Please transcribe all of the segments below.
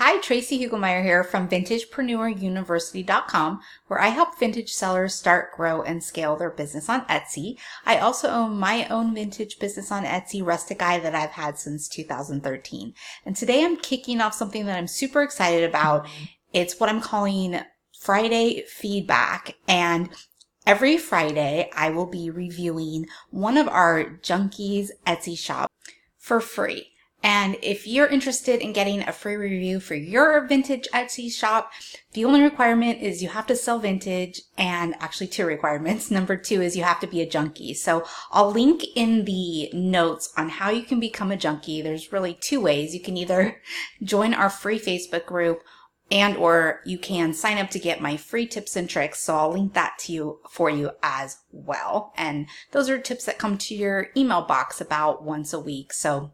Hi, Tracy Hugelmeyer here from VintagepreneurUniversity.com, where I help vintage sellers start, grow, and scale their business on Etsy. I also own my own vintage business on Etsy, Rustic Eye, that I've had since 2013. And today I'm kicking off something that I'm super excited about. It's what I'm calling Friday Feedback. And every Friday, I will be reviewing one of our Junkies Etsy shop for free. And if you're interested in getting a free review for your vintage Etsy shop, the only requirement is you have to sell vintage, and actually two requirements. Number two is you have to be a junkie. So I'll link in the notes on how you can become a junkie. There's really two ways. You can either join our free Facebook group or you can sign up to get my free tips and tricks. So I'll link that to you for you as well. And those are tips that come to your email box about once a week. So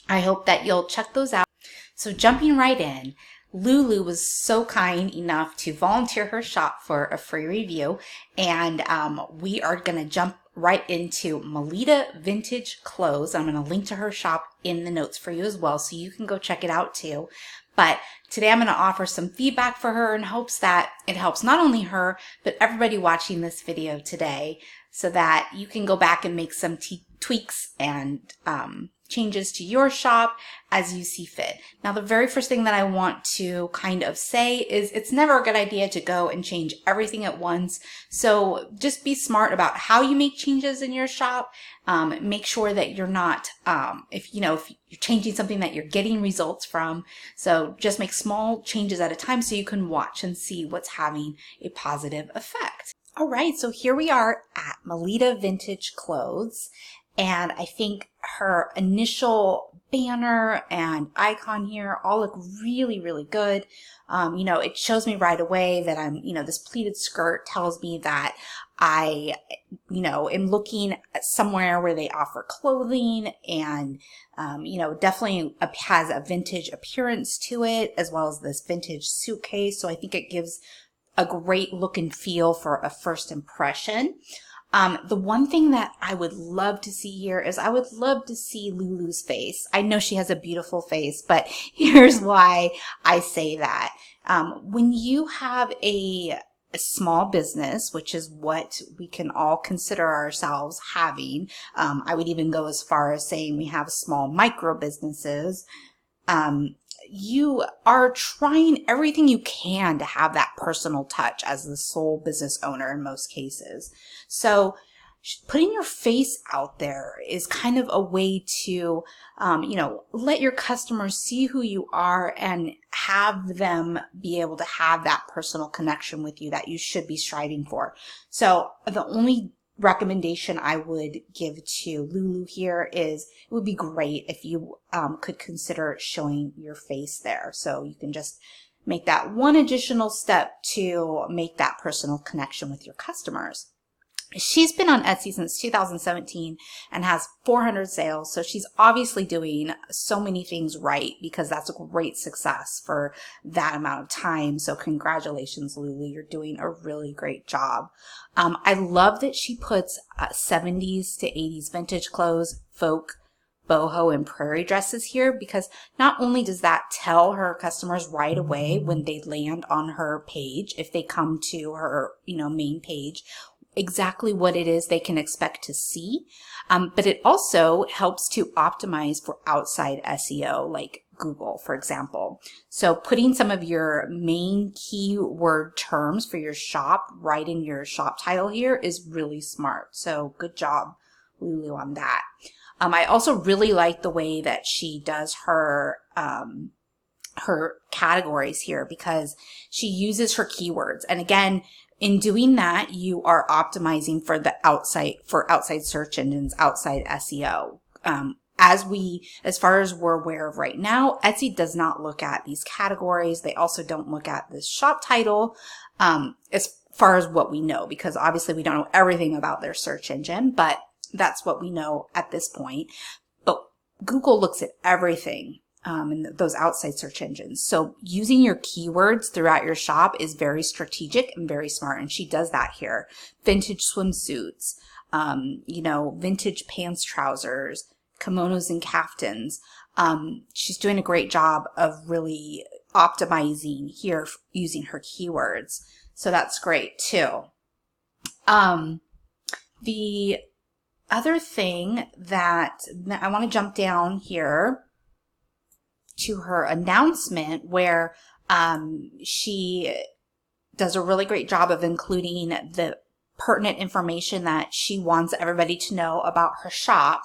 I hope that you'll check those out. So jumping right in, Lulu was so kind enough to volunteer her shop for a free review, and we are going to jump right into Maleta Vintage Clothes. I'm going to link to her shop in the notes for you as well, so you can go check it out too. But today I'm going to offer some feedback for her in hopes that it helps not only her, but everybody watching this video today, so that you can go back and make some tweaks and changes to your shop as you see fit. Now, the very first thing that I want to kind of say is it's never a good idea to go and change everything at once. So just be smart about how you make changes in your shop. Make sure that you're not, if you're changing something that you're getting results from. So just make small changes at a time so you can watch and see what's having a positive effect. All right, so here we are at Maleta Vintage Clothes. And I think her initial banner and icon here all look really, really good. It shows me right away that I'm, this pleated skirt tells me that I, am looking at somewhere where they offer clothing and, definitely has a vintage appearance to it, as well as this vintage suitcase. So I think it gives a great look and feel for a first impression. The one thing that I would love to see here is I would love to see Lulu's face. I know she has a beautiful face, but here's why I say that. When you have a small business, which is what we can all consider ourselves having, I would even go as far as saying we have small micro businesses, you are trying everything you can to have that personal touch as the sole business owner in most cases. So putting your face out there is kind of a way to, let your customers see who you are and have them be able to have that personal connection with you that you should be striving for. So the only recommendation I would give to Lulu here is it would be great if you could consider showing your face there. So you can just make that one additional step to make that personal connection with your customers. She's been on Etsy since 2017 and has 400 sales. So she's obviously doing so many things right, because that's a great success for that amount of time. So congratulations, Lulu. You're doing a really great job. I love that she puts 70s to 80s vintage clothes, folk, boho, and prairie dresses here, because not only does that tell her customers right away when they land on her page, if they come to her, main page, exactly what it is they can expect to see. But it also helps to optimize for outside SEO, like Google, for example. So putting some of your main keyword terms for your shop right in your shop title here is really smart. So good job, Lulu, on that. I also really like the way that she does her categories here, because she uses her keywords. And again, in doing that, you are optimizing for the outside search engines, outside SEO. As far as we're aware of right now, Etsy does not look at these categories. They also don't look at this shop title, as far as what we know, because obviously we don't know everything about their search engine, but that's what we know at this point. But Google looks at everything. In those outside search engines. So using your keywords throughout your shop is very strategic and very smart. And she does that here. Vintage swimsuits, vintage pants, trousers, kimonos and kaftans. She's doing a great job of really optimizing here using her keywords. So that's great too. The other thing that I want to jump down here to her announcement where she does a really great job of including the pertinent information that she wants everybody to know about her shop.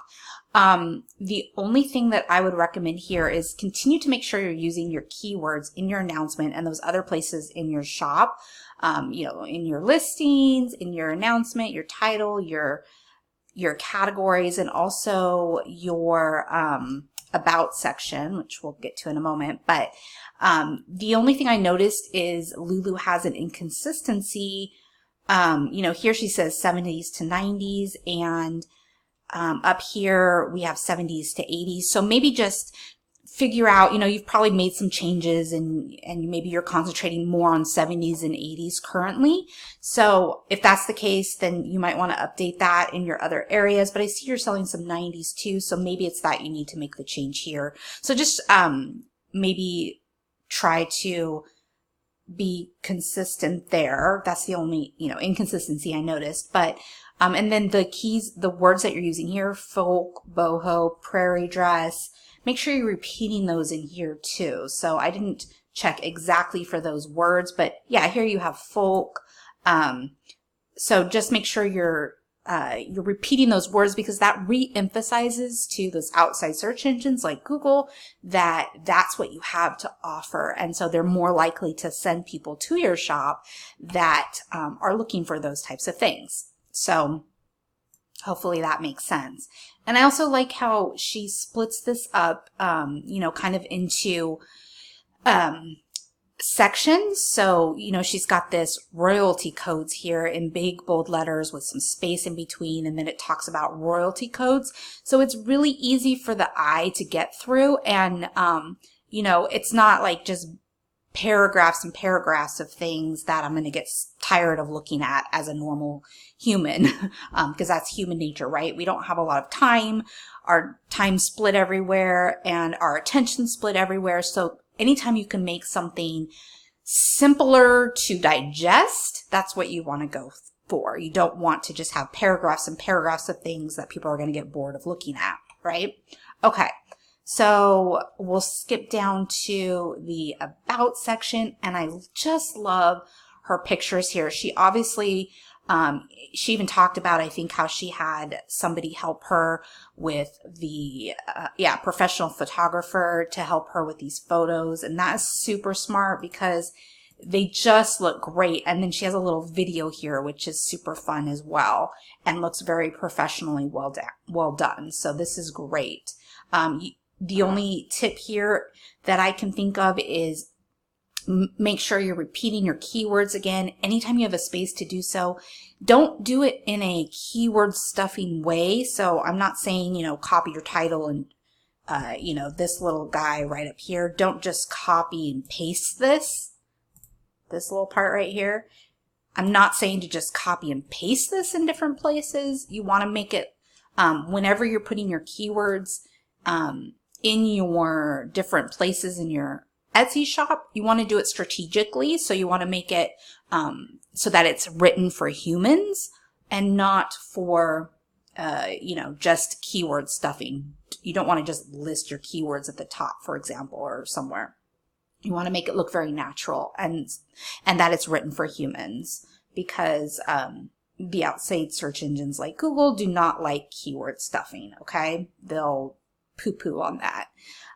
The only thing that I would recommend here is continue to make sure you're using your keywords in your announcement and those other places in your shop, you know, in your listings, in your announcement, your title, your categories, and also your about section, which we'll get to in a moment. But the only thing I noticed is Lulu has an inconsistency. You know, here she says 70s to 90s, and up here we have 70s to 80s. So maybe just figure out, you know, you've probably made some changes and maybe you're concentrating more on 70s and 80s currently. So if that's the case, then you might want to update that in your other areas. But I see you're selling some 90s too. So maybe it's that you need to make the change here. So just maybe try to be consistent there. That's the only, you know, inconsistency I noticed. But and then the keys, the words that you're using here, folk, boho, prairie dress, make sure you're repeating those in here too. So I didn't check exactly for those words, but yeah, here you have folk. So just make sure you're repeating those words, because that re-emphasizes to those outside search engines like Google that that's what you have to offer. And so they're more likely to send people to your shop that are looking for those types of things. So hopefully that makes sense. And I also like how she splits this up, you know, kind of into sections. So, you know, she's got this royalty codes here in big bold letters with some space in between, and then it talks about royalty codes. So it's really easy for the eye to get through, and you know, it's not like just paragraphs and paragraphs of things that I'm going to get tired of looking at as a normal human, because that's human nature, right? We don't have a lot of time. Our time's split everywhere and our attention split everywhere. So anytime you can make something simpler to digest, that's what you want to go for. You don't want to just have paragraphs and paragraphs of things that people are going to get bored of looking at, right? Okay. So we'll skip down to the about section, and I just love her pictures here. She obviously, she even talked about, I think, how she had somebody help her with the, professional photographer to help her with these photos. And that is super smart because they just look great. And then she has a little video here, which is super fun as well and looks very professionally well done. So this is great. The only tip here that I can think of is make sure you're repeating your keywords again. Anytime you have a space to do so, don't do it in a keyword stuffing way. So I'm not saying, you know, copy your title and, you know, this little guy right up here. Don't just copy and paste this little part right here. I'm not saying to just copy and paste this in different places. You want to make it, whenever you're putting your keywords, in your different places in your Etsy shop, you want to do it strategically. So you want to make it so that it's written for humans and not for, you know, just keyword stuffing. You don't want to just list your keywords at the top, for example, or somewhere. You want to make it look very natural and that it's written for humans, because the outside search engines like Google do not like keyword stuffing, okay? They'll poo-poo on that.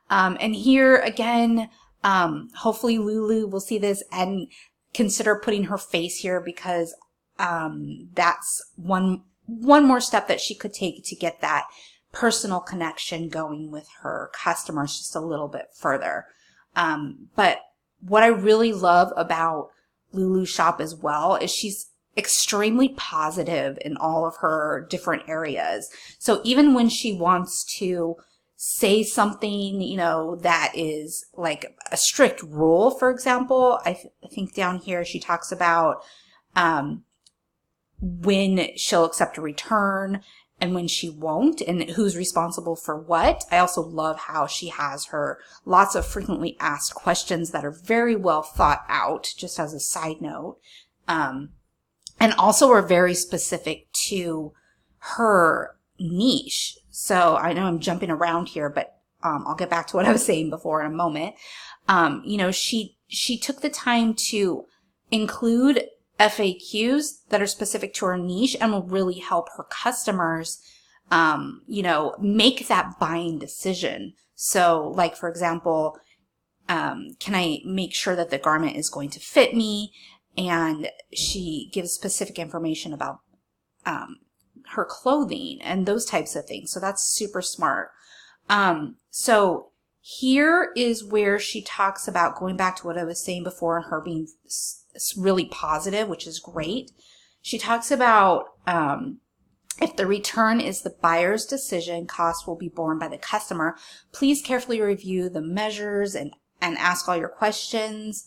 And here again, hopefully Lulu will see this and consider putting her face here, because that's one more step that she could take to get that personal connection going with her customers just a little bit further. But what I really love about Lulu's shop as well is she's extremely positive in all of her different areas. So even when she wants to say something, you know, that is like a strict rule, for example, I think down here she talks about when she'll accept a return and when she won't, and who's responsible for what. I also love how she has her lots of frequently asked questions that are very well thought out, just as a side note. And also are very specific to her niche. So I know I'm jumping around here, but I'll get back to what I was saying before in a moment. You know, she took the time to include FAQs that are specific to her niche and will really help her customers, you know, make that buying decision. So like, for example, can I make sure that the garment is going to fit me? And she gives specific information about her clothing and those types of things. So that's super smart. So here is where she talks about, going back to what I was saying before, and her being really positive, which is great. She talks about if the return is the buyer's decision, cost will be borne by the customer. Please carefully review the measures and ask all your questions.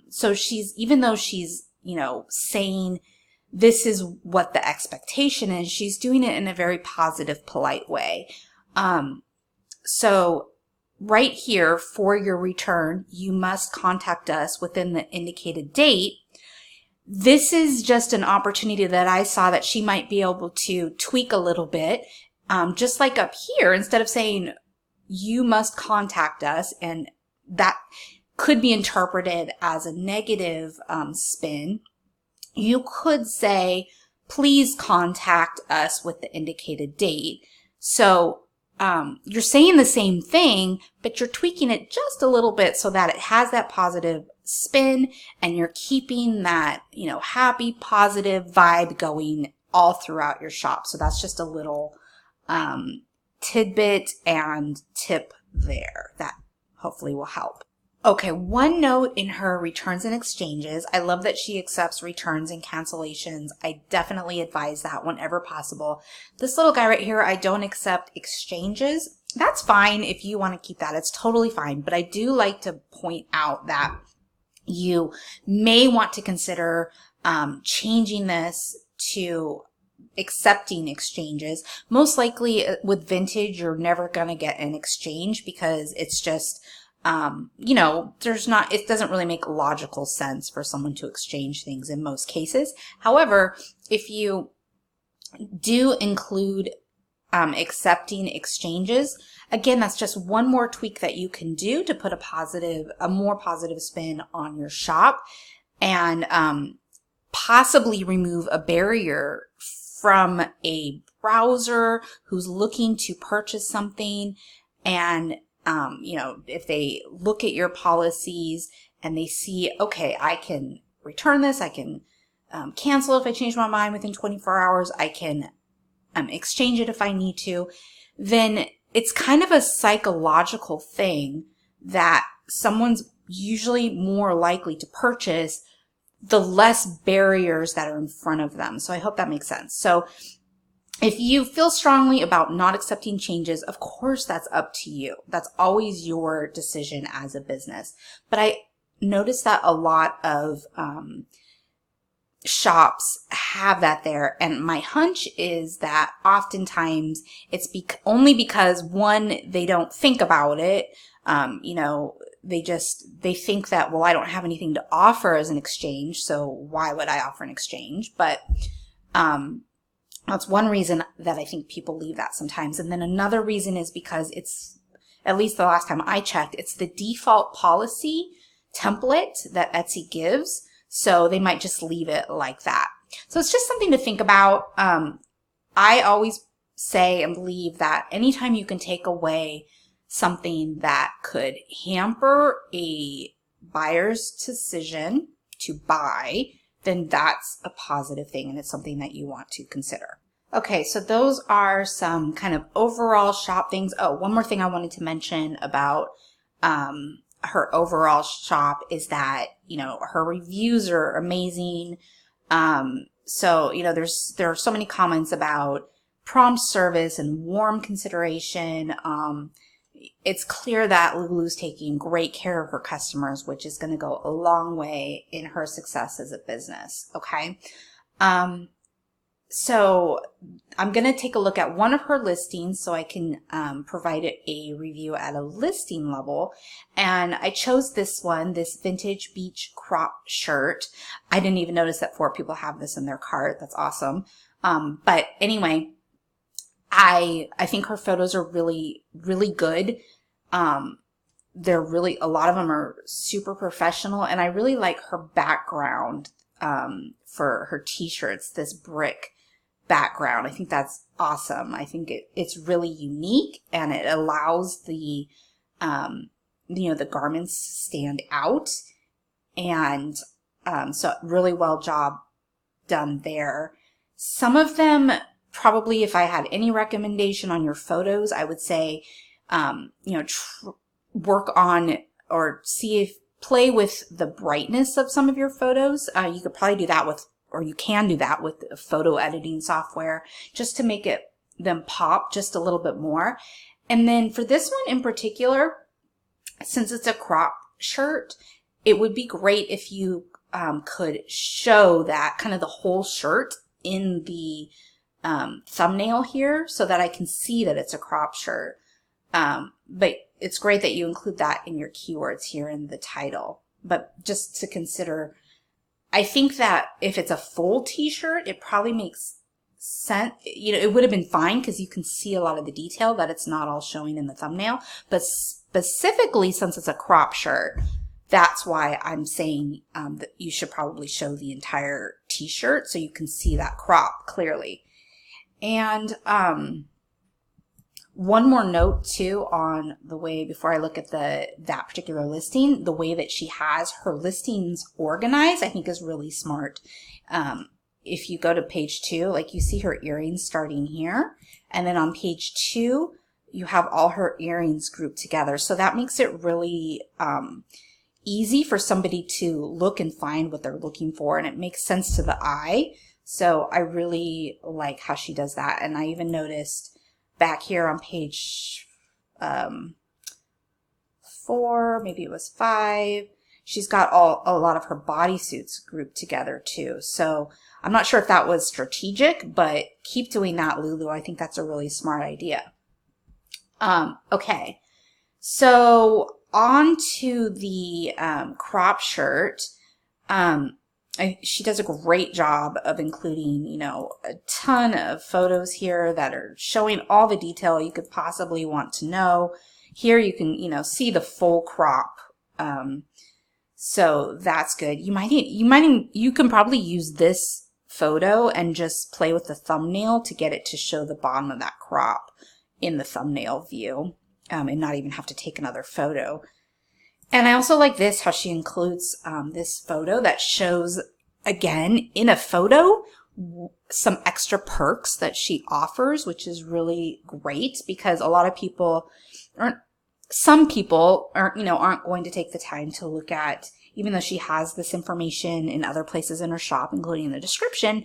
So even though she's, you know, saying this is what the expectation is, she's doing it in a very positive, polite way. So right here, for your return, you must contact us within the indicated date. This is just an opportunity that I saw that she might be able to tweak a little bit. Just like up here, instead of saying you must contact us, and that could be interpreted as a negative spin, you could say, please contact us with the indicated date. So you're saying the same thing, but you're tweaking it just a little bit so that it has that positive spin, and you're keeping that, you know, happy, positive vibe going all throughout your shop. So that's just a little tidbit and tip there that hopefully will help. Okay, one note in her returns and exchanges. I love that she accepts returns and cancellations. I definitely advise that whenever possible. This little guy right here, I don't accept exchanges. That's fine if you want to keep that. It's totally fine. But I do like to point out that you may want to consider changing this to accepting exchanges. Most likely with vintage, you're never going to get an exchange because it's just, you know, it doesn't really make logical sense for someone to exchange things in most cases. However, if you do include accepting exchanges, again, that's just one more tweak that you can do to put a more positive spin on your shop, and possibly remove a barrier from a browser who's looking to purchase something. And you know, if they look at your policies and they see, okay, I can return this, I can cancel if I change my mind within 24 hours, I can exchange it if I need to, then it's kind of a psychological thing that someone's usually more likely to purchase the less barriers that are in front of them. So I hope that makes sense. So if you feel strongly about not accepting changes, of course, that's up to you. That's always your decision as a business. But I noticed that a lot of shops have that there. And my hunch is that oftentimes it's only because, one, they don't think about it. You know, they think that, well, I don't have anything to offer as an exchange, so why would I offer an exchange? But that's one reason that I think people leave that sometimes. And then another reason is because it's, at least the last time I checked, it's the default policy template that Etsy gives. So they might just leave it like that. So it's just something to think about. I always say and believe that anytime you can take away something that could hamper a buyer's decision to buy, then that's a positive thing, and it's something that you want to consider. Okay, so those are some kind of overall shop things. Oh, one more thing I wanted to mention about her overall shop is that, you know, her reviews are amazing. So, you know, there are so many comments about prompt service and warm consideration. It's clear that Lulu's taking great care of her customers, which is going to go a long way in her success as a business. Okay. So I'm going to take a look at one of her listings so I can provide it a review at a listing level. And I chose this one, this vintage beach crop shirt. I didn't even notice that 4 people have this in their cart. That's awesome. But anyway, I think her photos are really, really good. They're really, a lot of them are super professional, and I really like her background for her t-shirts, this brick background. I think that's awesome. I think it's really unique, and it allows the the garments stand out, and so really well job done there. Some of them, probably if I had any recommendation on your photos, I would say work on or play with the brightness of some of your photos. You could probably do that with, or you can do that with photo editing software, just to make them pop just a little bit more. And then for this one in particular, since it's a crop shirt, it would be great if you could show that kind of the whole shirt in the thumbnail here so that I can see that it's a crop shirt. But it's great that you include that in your keywords here in the title. But just to consider, I think that if it's a full t-shirt, it probably makes sense. It would have been fine because you can see a lot of the detail that it's not all showing in the thumbnail. But specifically, since it's a crop shirt, that's why I'm saying that you should probably show the entire t-shirt so you can see that crop clearly. And one more note too on the way, before I look at that particular listing, the way that she has her listings organized, I think is really smart. If you go to page 2, like you see her earrings starting here, and then on page 2, you have all her earrings grouped together. So that makes it really easy for somebody to look and find what they're looking for, and it makes sense to the eye. So I really like how she does that. And I even noticed back here on page 4, maybe it was 5, she's got a lot of her bodysuits grouped together too. So I'm not sure if that was strategic, but keep doing that, Lulu. I think that's a really smart idea. Okay, so on to the crop shirt. She does a great job of including, a ton of photos here that are showing all the detail you could possibly want to know. Here you can, see the full crop. So that's good. You can probably use this photo and just play with the thumbnail to get it to show the bottom of that crop in the thumbnail view, and not even have to take another photo. And I also like this, how she includes this photo that shows, again, in a photo, some extra perks that she offers, which is really great because a lot of people some people aren't going to take the time to look at, even though she has this information in other places in her shop, including the description,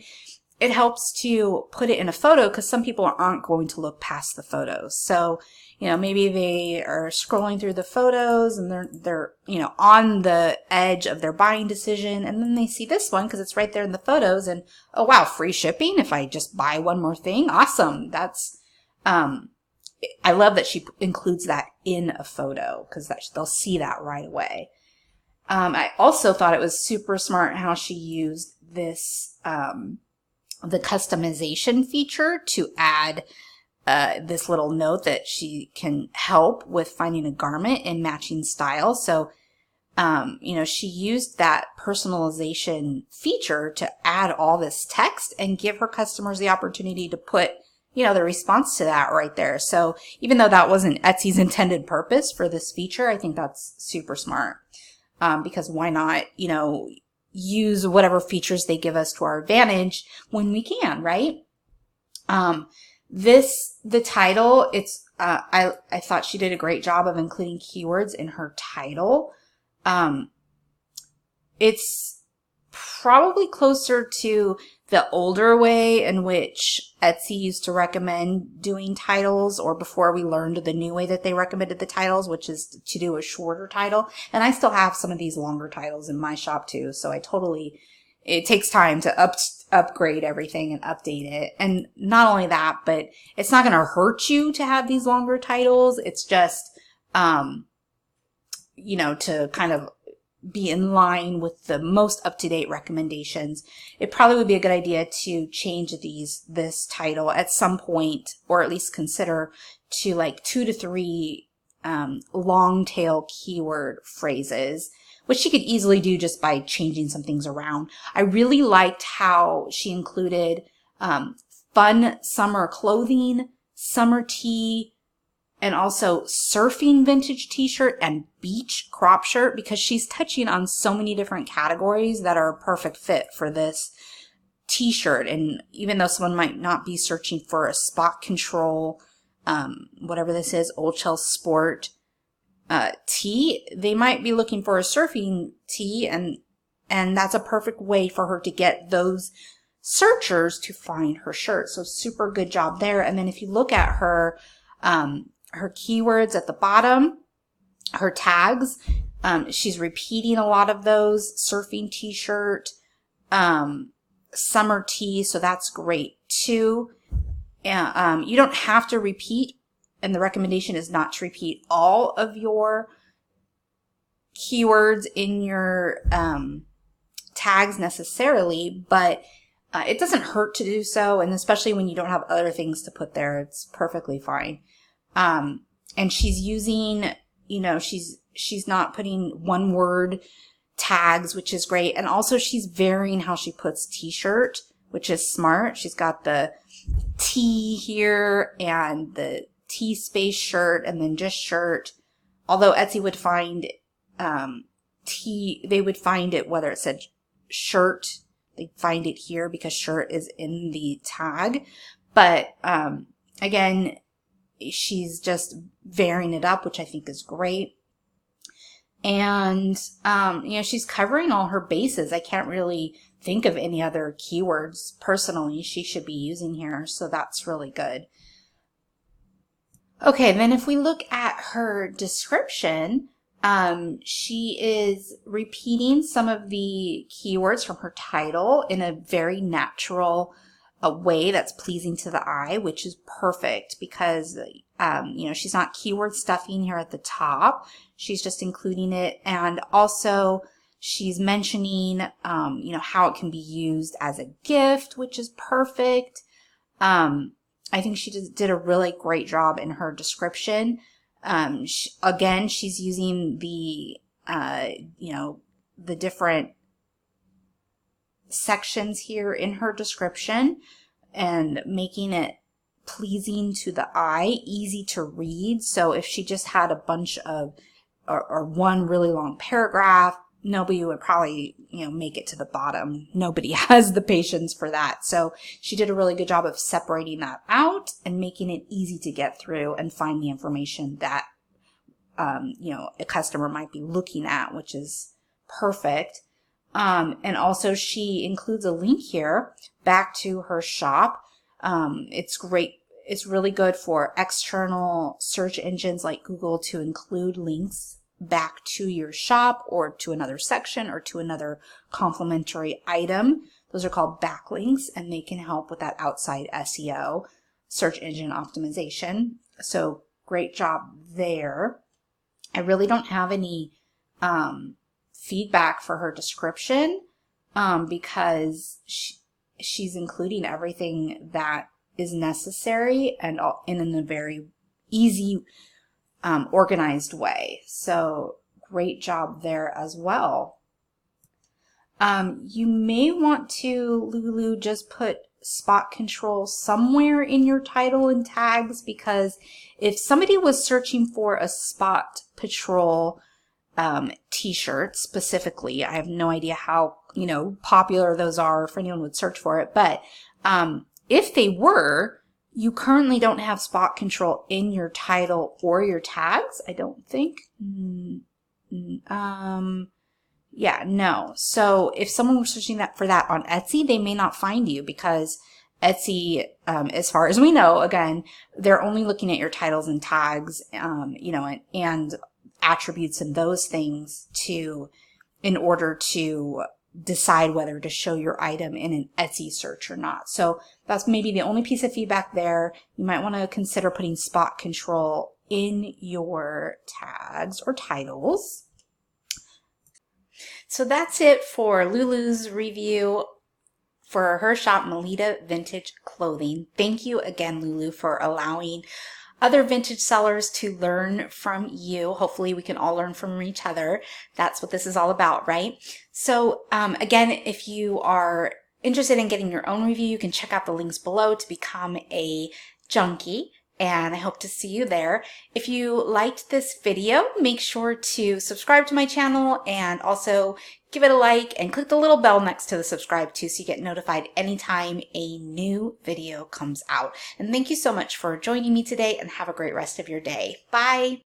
it helps to put it in a photo because some people aren't going to look past the photos. So, maybe they are scrolling through the photos and they're on the edge of their buying decision, and then they see this one because it's right there in the photos, and oh wow, free shipping if I just buy one more thing. Awesome. That's I love that she includes that in a photo because they'll see that right away. I also thought it was super smart how she used this the customization feature to add this little note that she can help with finding a garment in matching style. So, she used that personalization feature to add all this text and give her customers the opportunity to put, the response to that right there. So even though that wasn't Etsy's intended purpose for this feature, I think that's super smart. Because why not, use whatever features they give us to our advantage when we can, right? The title, I thought she did a great job of including keywords in her title. It's probably closer to the older way in which Etsy used to recommend doing titles, or before we learned the new way that they recommended the titles, which is to do a shorter title. And I still have some of these longer titles in my shop too, so I totally it takes time to upgrade everything and update it. And not only that, but it's not going to hurt you to have these longer titles. It's just, you know, to kind of be in line with the most up-to-date recommendations. It probably would be a good idea to change this title at some point, or at least consider, to like 2 to 3 long tail keyword phrases, which she could easily do just by changing some things around. I really liked how she included fun summer clothing, summer tee, and also surfing vintage t-shirt and beach crop shirt, because she's touching on so many different categories that are a perfect fit for this t-shirt. And even though someone might not be searching for a spot control, whatever this is, Old Shell Sport tee, they might be looking for a surfing tee, and that's a perfect way for her to get those searchers to find her shirt. So super good job there. And then if you look at her keywords at the bottom, her tags, she's repeating a lot of those: surfing t-shirt, summer tee, so that's great too. And you don't have to repeat, and the recommendation is not to repeat all of your keywords in your tags necessarily, but it doesn't hurt to do so, and especially when you don't have other things to put there, it's perfectly fine. And she's using, you know, she's not putting one word tags, which is great. And also she's varying how she puts t-shirt, which is smart. She's got the T here and the T space shirt and then just shirt. Although Etsy would find they would find it whether it said shirt, they'd find it here because shirt is in the tag. But again, she's just varying it up, which I think is great. And, you know, she's covering all her bases. I can't really think of any other keywords personally she should be using here, so that's really good. Okay, then if we look at her description, she is repeating some of the keywords from her title in a very natural way that's pleasing to the eye, which is perfect because, you know, she's not keyword stuffing here at the top. She's just including it. And also she's mentioning, you know, how it can be used as a gift, which is perfect. I think she just did a really great job in her description. Again, she's using the, you know, the different sections here in her description and making it pleasing to the eye, easy to read. So if she just had a bunch of, or one really long paragraph, nobody would probably, you know, make it to the bottom. Nobody has the patience for that. So she did a really good job of separating that out and making it easy to get through and find the information that, you know, a customer might be looking at, which is perfect. And also she includes a link here back to her shop. It's great. It's really good for external search engines like Google to include links back to your shop or to another section or to another complementary item. Those are called backlinks, and they can help with that outside SEO, search engine optimization. So great job there. I really don't have any feedback for her description because she's including everything that is necessary and in a very easy, organized way. So great job there as well. You may want to, Lulu, just put spot control somewhere in your title and tags, because if somebody was searching for a spot patrol t-shirt specifically, I have no idea how, you know, popular those are, if anyone would search for it, but if they were, you currently don't have spot control in your title or your tags, I don't think. Yeah, no. So if someone was searching for that on Etsy, they may not find you because Etsy, as far as we know, again, they're only looking at your titles and tags, you know, and attributes and those things in order to decide whether to show your item in an Etsy search or not. So that's maybe the only piece of feedback there. You might want to consider putting spot control in your tags or titles. So that's it for Lulu's review for her shop, Maleta Vintage Clothing. Thank you again, Lulu, for allowing other vintage sellers to learn from you. Hopefully we can all learn from each other. That's what this is all about, right? So again, if you are interested in getting your own review, you can check out the links below to become a junkie. And I hope to see you there. If you liked this video, make sure to subscribe to my channel and also give it a like and click the little bell next to the subscribe to so you get notified anytime a new video comes out. And thank you so much for joining me today and have a great rest of your day. Bye.